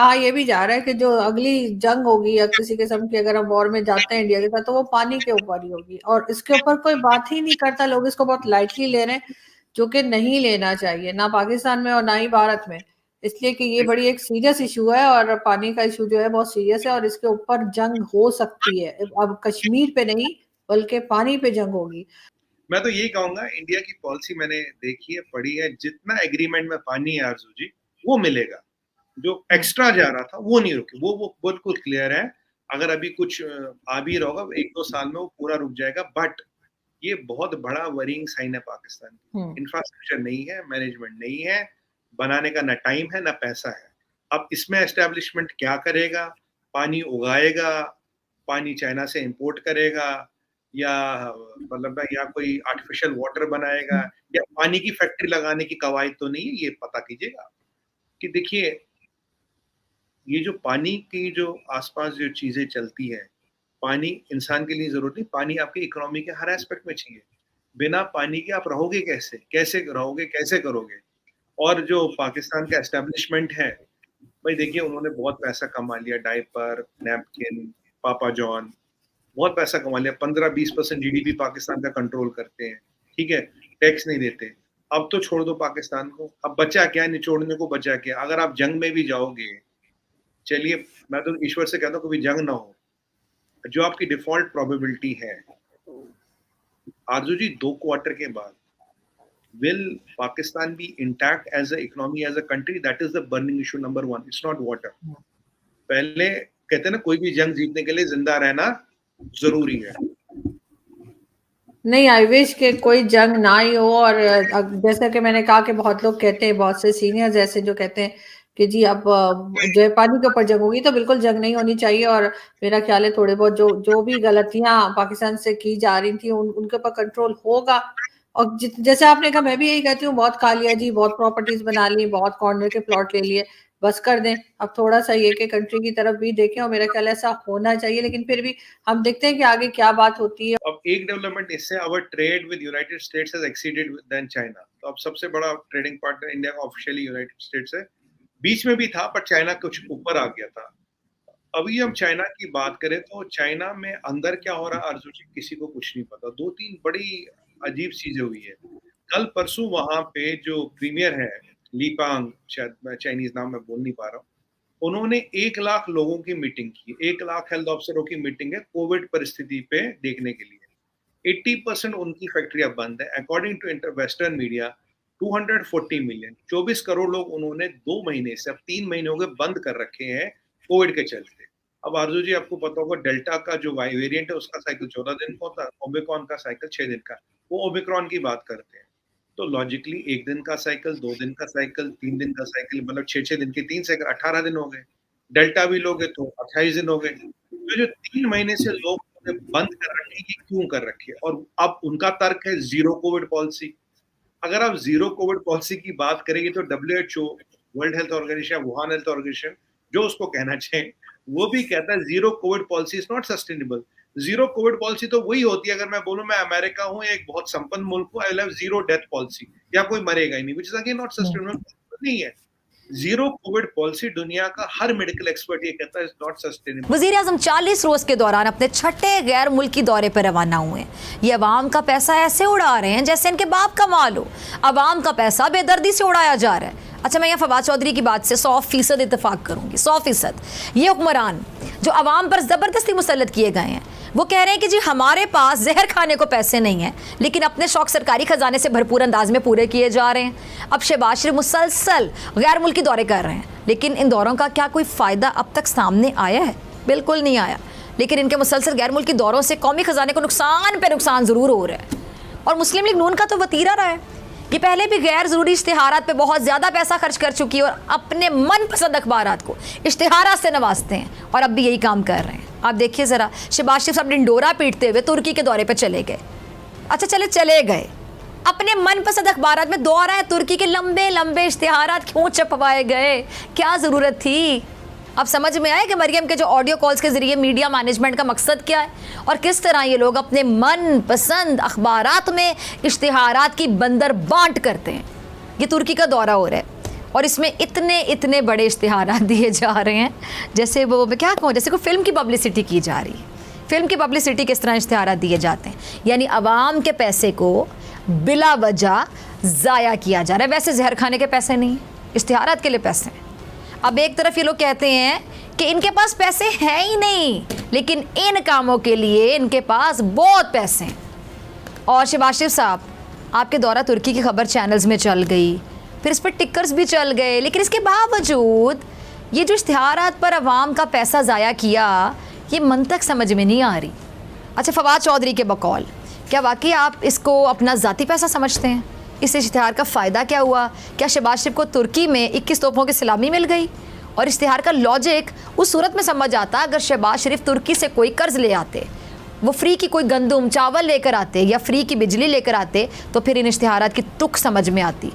कहा ये भी जा रहा है कि जो अगली जंग होगी या किसी किस्म की अगर हम वॉर में जाते हैं इंडिया के साथ, तो वो पानी के ऊपर ही होगी, और इसके ऊपर कोई बात ही नहीं करता। लोग इसको बहुत लाइटली ले रहे हैं, जो कि नहीं लेना चाहिए, ना पाकिस्तान में और ना ही भारत में। इसलिए कि ये बड़ी एक सीरियस इशू है, और पानी का इशू जो है बहुत सीरियस है, और इसके ऊपर जंग हो सकती है। अब कश्मीर पे नहीं, बल्कि पानी पे जंग होगी। मैं तो यही कहूंगा, इंडिया की पॉलिसी मैंने देखी है, पढ़ी है, जितना एग्रीमेंट में पानी है आरजू जी, वो मिलेगा। जो एक्स्ट्रा जा रहा था वो नहीं रुके, वो बिल्कुल क्लियर है। अगर अभी कुछ आ भी रहा होगा 1-2 साल में वो पूरा रुक जाएगा, बट ये बहुत बड़ा वरिंग साइन है पाकिस्तान की। इंफ्रास्ट्रक्चर नहीं है, मैनेजमेंट नहीं है, बनाने का ना टाइम है ना पैसा है। अब इसमें एस्टेब्लिशमेंट क्या करेगा? पानी उगाएगा, पानी चाइना से इंपोर्ट करेगा, या मतलब या कोई आर्टिफिशियल वाटर बनाएगा, या पानी की फैक्ट्री लगाने की कवायद तो नहीं है, ये पता कीजिएगा। कि देखिए, ये जो पानी की जो आसपास जो चीजें चलती है, पानी इंसान के लिए जरूरत नहीं, पानी आपकी इकोनॉमी के हर एस्पेक्ट में चाहिए। बिना पानी के आप रहोगे कैसे? कैसे रहोगे, कैसे करोगे? और जो पाकिस्तान का एस्टेब्लिशमेंट है, भाई देखिए, उन्होंने बहुत पैसा कमा लिया, डायपर, नैपकिन, पापा जॉन, बहुत पैसा कमा लिया। 15-20% जीडीपी पाकिस्तान का कंट्रोल करते हैं, ठीक है, टैक्स नहीं देते। अब तो छोड़ दो पाकिस्तान को, अब बचा क्या? निचोड़ने को बचा क्या? अगर आप जंग में भी जाओगे, चलिए, मैं तो ईश्वर से कहता हूँ कभी जंग ना हो, जो आपकी डिफॉल्ट प्रोबेबिलिटी है आरजू जी, 2 क्वार्टर के बाद will Pakistan be intact as an economy, as a country? That is the burning issue number one. It's not water. पहले कहते हैं ना, कोई भी जंग जीतने के लिए जिंदा रहना जरूरी है। नहीं, आई विश कि कोई जंग ना ही हो। और जैसा कि मैंने कहा कि बहुत लोग कहते हैं, बहुत से सीनियर्स ऐसे जो कहते हैं कि जी अब जो है पानी के ऊपर जंग होगी, तो बिल्कुल जंग नहीं होनी चाहिए। और मेरा ख्याल है थोड़े बहुत जो जो भी गलतियां पाकिस्तान से की जा रही थी उनके ऊपर कंट्रोल होगा। और जैसे आपने कहा, मैं भी यही कहती हूँ, बहुत खा लिया जी, बहुत प्रॉपर्टीज बना ली, बहुत कॉर्नर के प्लॉट ले लिए, बस कर दें। अब थोड़ा सा ये कि कंट्री की तरफ भी देखें, और मेरा ख्याल ऐसा होना चाहिए। लेकिन फिर भी हम देखते हैं कि आगे क्या बात होती है। अब एक डेवलपमेंट इससे, our trade with United States has exceeded than China. तो अब सबसे बड़ा ट्रेडिंग पार्टनर इंडिया का ऑफिशियली यूनाइटेड स्टेट्स है। बीच में भी था, पर चाइना कुछ ऊपर आ गया था। अभी हम चाइना की बात करें तो चाइना में अंदर क्या हो रहा है आरजू जी, किसी को कुछ नहीं पता। 2-3 बड़ी अजीब चीजें हुई है। कल परसों वहां पे जो प्रीमियर है, लीपांग, शायद, मैं चाइनीज नाम में बोल नहीं पा रहा हूँ, उन्होंने 1 लाख लोगों की मीटिंग की, 1 लाख हेल्थ ऑफिसरों की मीटिंग है कोविड परिस्थिति पे देखने के लिए। 80% उनकी फैक्ट्रियां बंद है, according to western media. 240 million, 24 crore लोग उन्होंने 2 महीने से, अब 3 महीने हो गए, बंद कर रखे हैं कोविड के चलते। अब आरजू जी, आपको पता होगा, डेल्टा का जो वेरिएंट है उसका साइकिल 14 दिन का होता है, ओमिक्रॉन का साइकिल 6 दिन का। वो ओमिक्रॉन की बात करते हैं, तो लॉजिकली 1 दिन का साइकिल, 2 दिन का साइकिल, 3 दिन का साइकिल, मतलब 6-6 दिन के 3 साइकिल, 18 दिन हो गए। डेल्टा भी लोगे तो 28 दिन हो गए। तो जो 3 महीने से लोग बंद कर रखे, ये क्यों कर रखे? और अब उनका तर्क है जीरो कोविड पॉलिसी। अगर आप जीरो कोविड पॉलिसी की बात करेंगे तो WHO, World Health Organization, Wuhan Health Organization, जो उसको कहना चाहिए, वो भी कहता है zero covid policy is not sustainable. Zero covid policy तो वही होती है, अगर मैं बोलूं मैं अमेरिका हूं, एक बहुत संपन्न मुल्क हूं, I will have zero death policy, या कोई मरेगा ही नहीं, which is again not sustainable. नहीं है। जीरो कोविड पॉलिसी, दुनिया का हर मेडिकल एक्सपर्ट ये कहता है, इज नॉट सस्टेनेबल। वजीर आजम 40 रोज के दौरान अपने छठे गैर मुल्की दौरे पर रवाना हुए। ये अवाम का पैसा ऐसे उड़ा रहे हैं जैसे इनके बाप का माल हो। अवाम का पैसा बेदर्दी से उड़ाया जा रहा है। अच्छा, मैं यहाँ फवाद चौधरी की बात से 100% इत्तेफाक करूंगी, 100%। ये हुक्मरान जो अवाम पर ज़बरदस्ती मुसल्लत किए गए हैं, वो कह रहे हैं कि जी हमारे पास जहर खाने को पैसे नहीं हैं, लेकिन अपने शौक सरकारी खजाने से भरपूर अंदाज में पूरे किए जा रहे हैं। अब शहबाज शरीफ मुसलसल गैर मुल्की दौरे कर रहे हैं, लेकिन इन दौरों का क्या कोई फ़ायदा अब तक सामने आया है? बिल्कुल नहीं आया। लेकिन इनके मुसलसल गैर मुल्की दौरों से कौमी ख़जाने को नुकसान पे नुकसान ज़रूर हो रहा है। और मुस्लिम लीग नून का तो वतीरा रहा है, ये पहले भी गैर ज़रूरी इश्तिहारात पे बहुत ज़्यादा पैसा खर्च कर चुकी है, और अपने मनपसंद अखबारात को इश्तिहारात से नवाजते हैं, और अब भी यही काम कर रहे हैं। आप देखिए ज़रा, शहबाज शरीफ साहब डिंडोरा पीटते हुए तुर्की के दौरे पर चले गए। अच्छा, चले गए, अपने मनपसंद अखबारात में दौरा है तुर्की के, लंबे लंबे इश्तिहारात क्यों छपवाए गए? क्या ज़रूरत थी? अब समझ में आया कि मरियम के जो ऑडियो कॉल्स के ज़रिए मीडिया मैनेजमेंट का मकसद क्या है, और किस तरह ये लोग अपने मनपसंद अखबारात में इश्तिहारात की बंदर बांट करते हैं। ये तुर्की का दौरा हो रहा है, और इसमें इतने इतने बड़े इश्तिहारात दिए जा रहे हैं, जैसे वो मैं क्या कहूँ, जैसे कोई फिल्म की पब्लिसिटी की जा रही है। फिल्म की पब्लिसिटी किस तरह इश्तिहारात दिए जाते हैं, यानी आवाम के पैसे को बिला वजह ज़ाया किया जा रहा है। वैसे जहर खाने के पैसे नहीं, इश्तिहारात के लिए पैसे हैं। अब एक तरफ ये लोग कहते हैं कि इनके पास पैसे हैं ही नहीं, लेकिन इन कामों के लिए इनके पास बहुत पैसे हैं। और शहबाज शरीफ साहब, आपके दौरा तुर्की की खबर चैनल्स में चल गई, फिर इस पर टिकर्स भी चल गए, लेकिन इसके बावजूद ये जो इश्तिहारात पर अवाम का पैसा ज़ाया किया, ये मंतक समझ में नहीं आ रही। अच्छा, फवाद चौधरी के बकौल, क्या वाकई आप इसको अपना ज़ाती पैसा समझते हैं? इस इश्तिहार का फ़ायदा क्या हुआ? क्या शहबाज शरीफ को तुर्की में 21 तोपों की सलामी मिल गई? और इश्तिहार का लॉजिक उस सूरत में समझ आता अगर शहबाज शरीफ तुर्की से कोई कर्ज़ ले आते, वो फ्री की कोई गंदुम चावल लेकर आते या फ्री की बिजली लेकर आते, तो फिर इन इश्तिहारात की तुक समझ में आती।